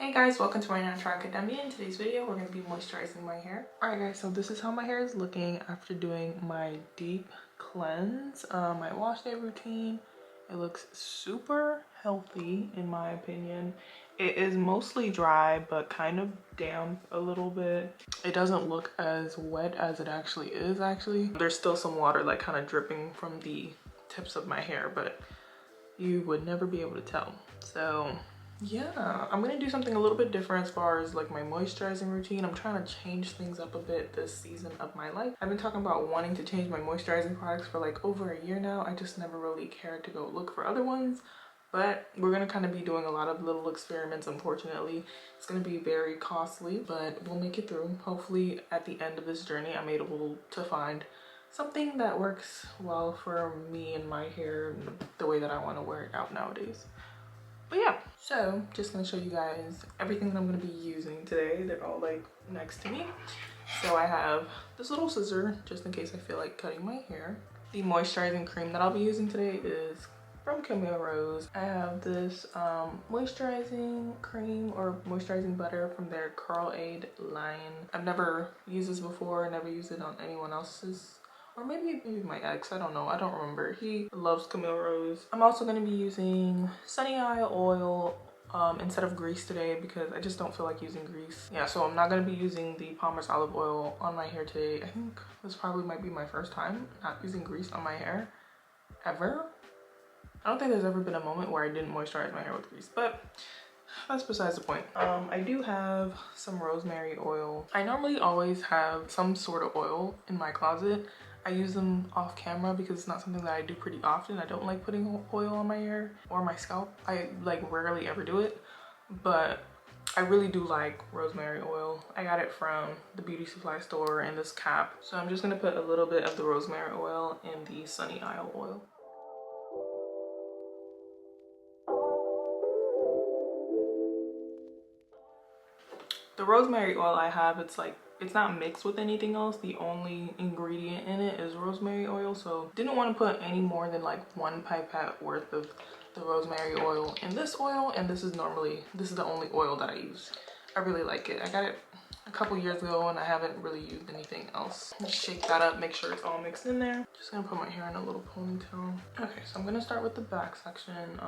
Hey guys, welcome to my Natural Academia. In today's video, we're going to be moisturizing my hair. Alright guys, so this is how my hair is looking after doing my deep cleanse, my wash day routine. It looks super healthy in my opinion. It is mostly dry, but kind of damp a little bit. It doesn't look as wet as it actually is actually. There's still some water like kind of dripping from the tips of my hair, but you would never be able to tell. So yeah, I'm gonna do something a little bit different as far as like my moisturizing routine. I'm trying to change things up a bit this season of my life. I've been talking about wanting to change my moisturizing products for like over a year now. I just never really cared to go look for other ones, but we're gonna kind of be doing a lot of little experiments. Unfortunately, it's gonna be very costly, but we'll make it through. Hopefully at the end of this journey, I'm able to find something that works well for me and my hair and the way that I want to wear it out nowadays. But yeah, so just gonna show you guys everything that I'm gonna be using today. They're all like next to me. So I have this little scissor just in case I feel like cutting my hair. The moisturizing cream that I'll be using today is from Camille Rose. I have this moisturizing cream or moisturizing butter from their Curl Aid line. I've never used this before, never used it on anyone else's, or maybe my ex, I don't know, I don't remember. He loves Camille Rose. I'm also gonna be using Sunny Isle oil instead of grease today because I just don't feel like using grease. Yeah, so I'm not gonna be using the Palmer's olive oil on my hair today. I think this probably might be my first time not using grease on my hair, ever. I don't think there's ever been a moment where I didn't moisturize my hair with grease, but that's besides the point. I do have some rosemary oil. I normally always have some sort of oil in my closet. I use them off camera because it's not something that I do pretty often. I don't like putting oil on my hair or my scalp. I like rarely ever do it, but I really do like rosemary oil. I got it from the beauty supply store in this cap. So I'm just gonna put a little bit of the rosemary oil in the Sunny Isle oil. The rosemary oil I have, it's not mixed with anything else. The only ingredient in it is rosemary oil, so didn't want to put any more than like 1 pipette worth of the rosemary oil in this oil, and this is the only oil that I use. I really like it. I got it a couple years ago and I haven't really used anything else. Just shake that up, make sure it's all mixed in there. Just gonna put my hair in a little ponytail. Okay, so I'm gonna start with the back section.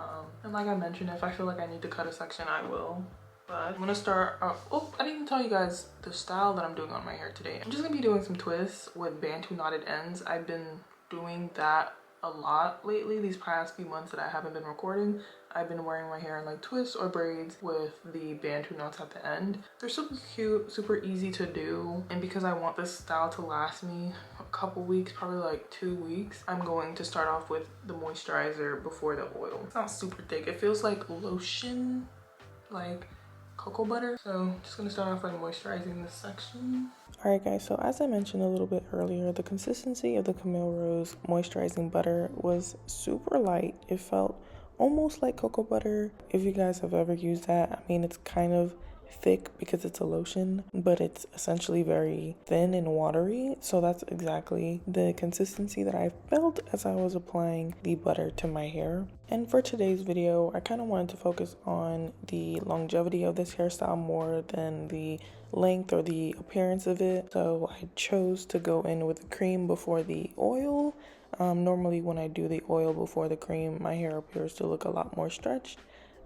And like I mentioned, if I feel like I need to cut a section, I will. But I'm gonna start, oh, I didn't even tell you guys the style that I'm doing on my hair today. I'm just gonna be doing some twists with Bantu knotted ends. I've been doing that a lot lately, these past few months that I haven't been recording. I've been wearing my hair in like twists or braids with the Bantu knots at the end. They're super cute, super easy to do. And because I want this style to last me a couple weeks, probably like 2 weeks, I'm going to start off with the moisturizer before the oil. It's not super thick. It feels like lotion, like cocoa butter. So just gonna start off by moisturizing this section. All right guys, so as I mentioned a little bit earlier, the consistency of the Camille Rose moisturizing butter was super light. It felt almost like cocoa butter. If you guys have ever used that, I mean, it's kind of thick because it's a lotion, but it's essentially very thin and watery. So that's exactly the consistency that I felt as I was applying the butter to my hair. And for today's video, I kind of wanted to focus on the longevity of this hairstyle more than the length or the appearance of it. So I chose to go in with the cream before the oil. Normally when I do the oil before the cream, my hair appears to look a lot more stretched.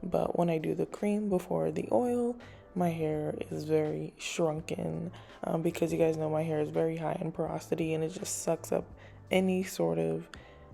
But when I do the cream before the oil, my hair is very shrunken because you guys know my hair is very high in porosity and it just sucks up any sort of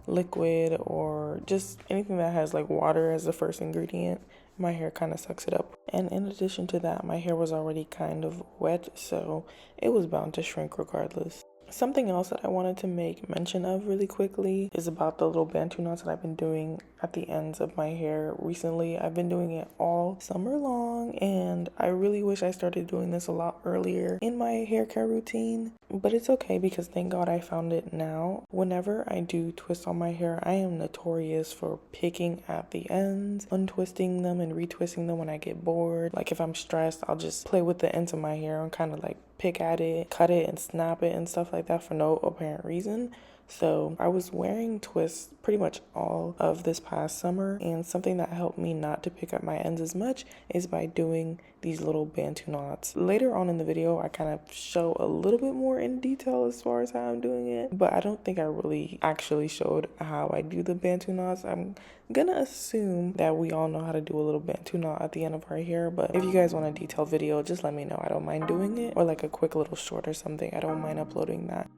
liquid or just anything that has like water as the first ingredient. My hair kind of sucks it up. And in addition to that, my hair was already kind of wet, so it was bound to shrink regardless. Something else that I wanted to make mention of really quickly is about the little Bantu knots that I've been doing at the ends of my hair recently. I've been doing it all summer long, and I really wish I started doing this a lot earlier in my hair care routine, but it's okay because thank God I found it now. Whenever I do twists on my hair, I am notorious for picking at the ends, untwisting them and retwisting them when I get bored. Like if I'm stressed, I'll just play with the ends of my hair and kind of like pick at it, cut it and snap it and stuff like that for no apparent reason. So I was wearing twists pretty much all of this past summer, and something that helped me not to pick up my ends as much is by doing these little bantu knots. Later on in the video, I kind of show a little bit more in detail as far as how I'm doing it, but I don't think I really actually showed how I do the bantu knots. I'm gonna assume that we all know how to do a little bantu knot at the end of our hair, but if you guys want a detailed video, just let me know. I don't mind doing it, or like a quick little short or something. I don't mind uploading that.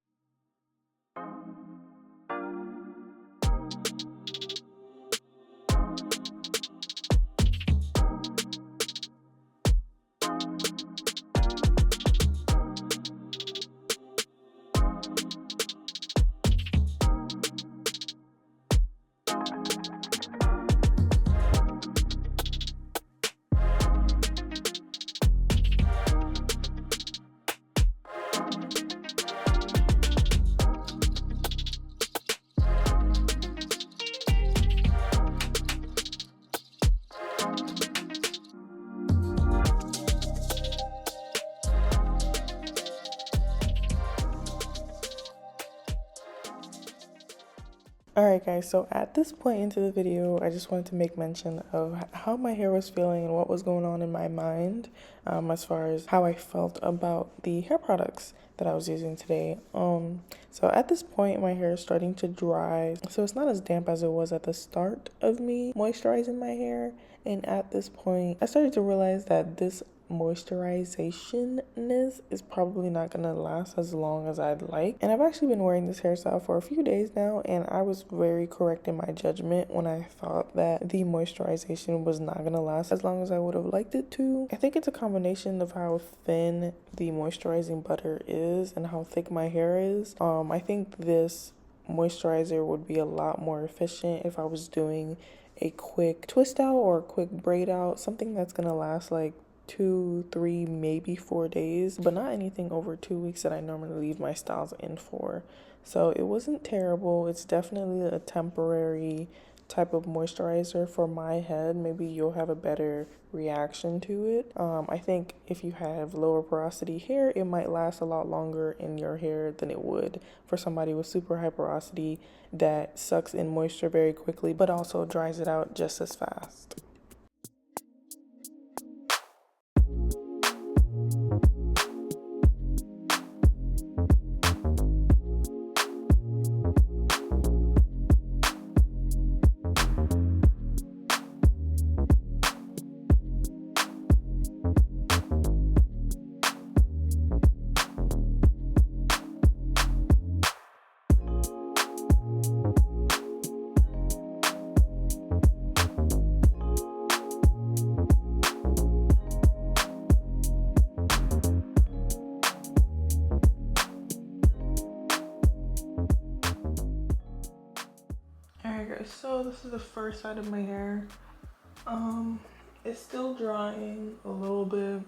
Alright guys, so at this point into the video, I just wanted to make mention of how my hair was feeling and what was going on in my mind as far as how I felt about the hair products that I was using today. So at this point, my hair is starting to dry, so it's not as damp as it was at the start of me moisturizing my hair. And at this point, I started to realize that this moisturization-ness is probably not gonna last as long as I'd like. And I've actually been wearing this hairstyle for a few days now, and I was very correct in my judgment when I thought that the moisturization was not gonna last as long as I would have liked it to. I think it's a combination of how thin the moisturizing butter is and how thick my hair is. I think this moisturizer would be a lot more efficient if I was doing a quick twist out or a quick braid out, something that's gonna last like 2, 3, maybe 4 days, but not anything over 2 weeks that I normally leave my styles in for. So it wasn't terrible. It's definitely a temporary type of moisturizer for my head. Maybe you'll have a better reaction to it. I think if you have lower porosity hair, it might last a lot longer in your hair than it would for somebody with super high porosity that sucks in moisture very quickly but also dries it out just as fast. Alright guys, so this is the first side of my hair. It's still drying a little bit,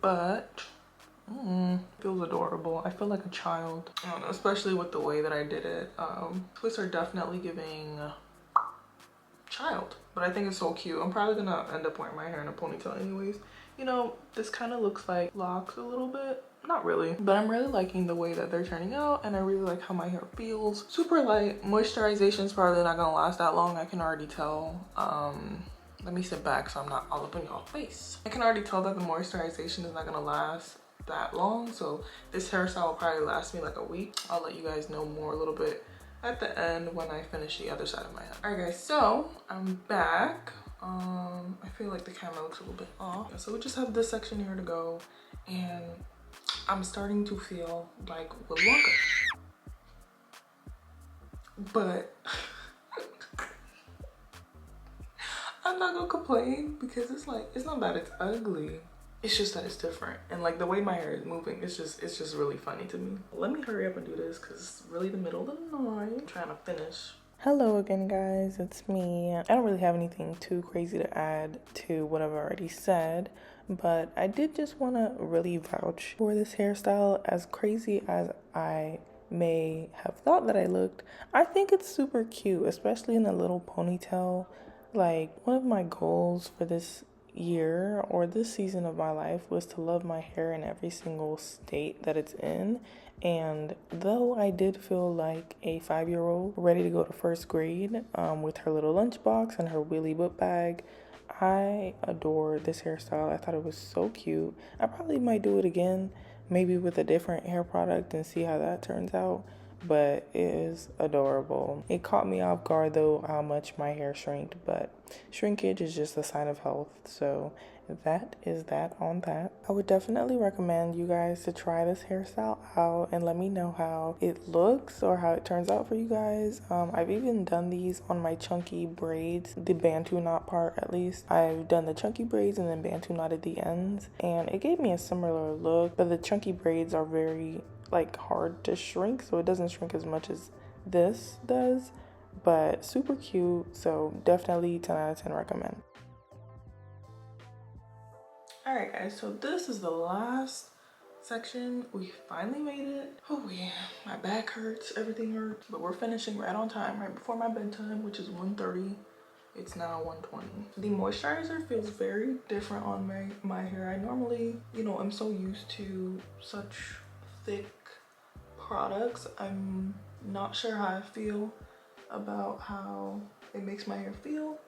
but feels adorable. I feel like a child, I don't know, especially with the way that I did it. Twists are definitely giving child, but I think it's so cute. I'm probably gonna end up wearing my hair in a ponytail anyways. You know, this kind of looks like locks a little bit. Not really, but I'm really liking the way that they're turning out, and I really like how my hair feels. Super light. Moisturization is probably not gonna last that long. I can already tell. Let me sit back so I'm not all up in y'all face. I can already tell that the moisturization is not gonna last that long, so this hairstyle will probably last me like a week. I'll let you guys know more a little bit at the end when I finish the other side of my head. All right guys, so I'm back. I feel like the camera looks a little bit off. So we just have this section here to go, and I'm starting to feel like Willy Wonka. But I'm not gonna complain because it's like, it's not that it's ugly. It's just that it's different. And like the way my hair is moving, it's just really funny to me. Let me hurry up and do this because it's really the middle of the night. I'm trying to finish. Hello again guys, it's me. I don't really have anything too crazy to add to what I've already said, but I did just want to really vouch for this hairstyle. As crazy as I may have thought that I looked, I think it's super cute, especially in a little ponytail. Like, one of my goals for this year or this season of my life was to love my hair in every single state that it's in. And though I did feel like a 5-year-old ready to go to first grade with her little lunchbox and her wheelie book bag, I adore this hairstyle. I thought it was so cute. I probably might do it again, maybe with a different hair product and see how that turns out. But it is adorable. It caught me off guard though how much my hair shrinked, but shrinkage is just a sign of health. So that is that on that. I would definitely recommend you guys to try this hairstyle out and let me know how it looks or how it turns out for you guys. I've even done these on my chunky braids, the bantu knot part at least. I've done the chunky braids and then bantu knot at the ends, and it gave me a similar look, but the chunky braids are very like hard to shrink, so it doesn't shrink as much as this does, but super cute. So definitely 10 out of 10 recommend. All right guys, so this is the last section. We finally made it. Oh yeah, my back hurts, everything hurts, but we're finishing right on time, right before my bedtime, which is 1:30. It's now 1:20. The moisturizer feels very different on my hair. I normally, I'm so used to such thick products. I'm not sure how I feel about how it makes my hair feel.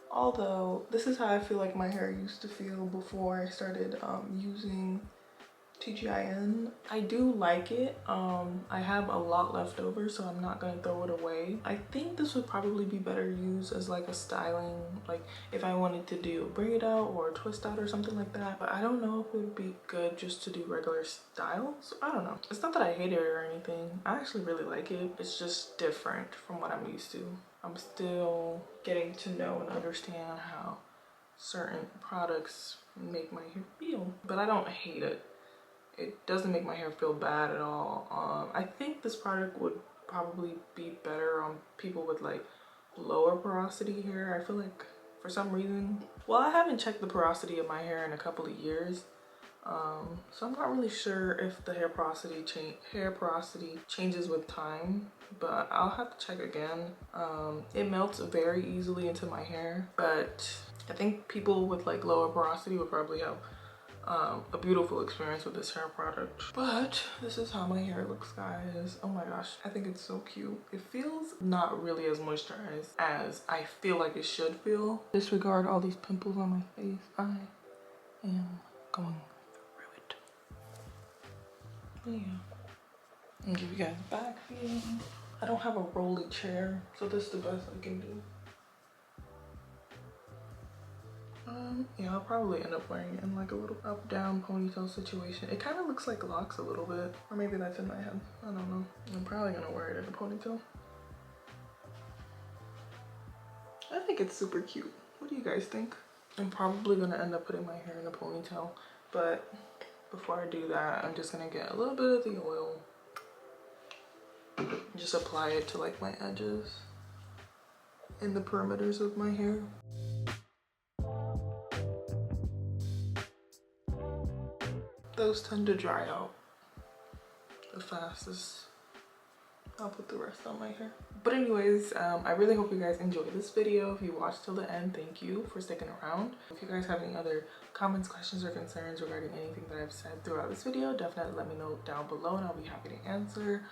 Although this is how I feel like my hair used to feel before I started using TGIN. I do like it. I have a lot left over, so I'm not gonna throw it away. I think this would probably be better used as like a styling, like if I wanted to do a braid out or a twist out or something like that. But I don't know if it would be good just to do regular styles. I don't know. It's not that I hate it or anything. I actually really like it. It's just different from what I'm used to. I'm still getting to know and understand how certain products make my hair feel, but I don't hate it. It doesn't make my hair feel bad at all. I think this product would probably be better on people with like lower porosity hair. I feel like for some reason, well, I haven't checked the porosity of my hair in a couple of years. So I'm not really sure if the hair porosity changes with time, but I'll have to check again. It melts very easily into my hair, but I think people with like lower porosity would probably have a beautiful experience with this hair product. But this is how my hair looks, guys. Oh my gosh, I think it's so cute. It feels not really as moisturized as I feel like it should feel. Disregard all these pimples on my face. I am going through it. Yeah, and give you guys a back feel. I don't have a rolly chair, so this is the best I can do. Yeah, I'll probably end up wearing it in like a little up down ponytail situation. It kind of looks like locks a little bit, or maybe that's in my head. I don't know. I'm probably gonna wear it in a ponytail. I think it's super cute. What do you guys think? I'm probably gonna end up putting my hair in a ponytail, but before I do that, I'm just gonna get a little bit of the oil and just apply it to like my edges and the perimeters of my hair. Those tend to dry out the fastest. I'll put the rest on my hair. But anyways, I really hope you guys enjoyed this video. If you watched till the end, thank you for sticking around. If you guys have any other comments, questions, or concerns regarding anything that I've said throughout this video, definitely let me know down below and I'll be happy to answer.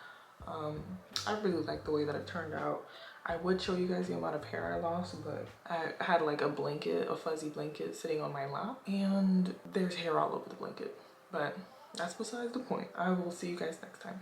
I really like the way that it turned out. I would show you guys the amount of hair I lost, but I had like a blanket, a fuzzy blanket sitting on my lap, and there's hair all over the blanket. But that's besides the point. I will see you guys next time.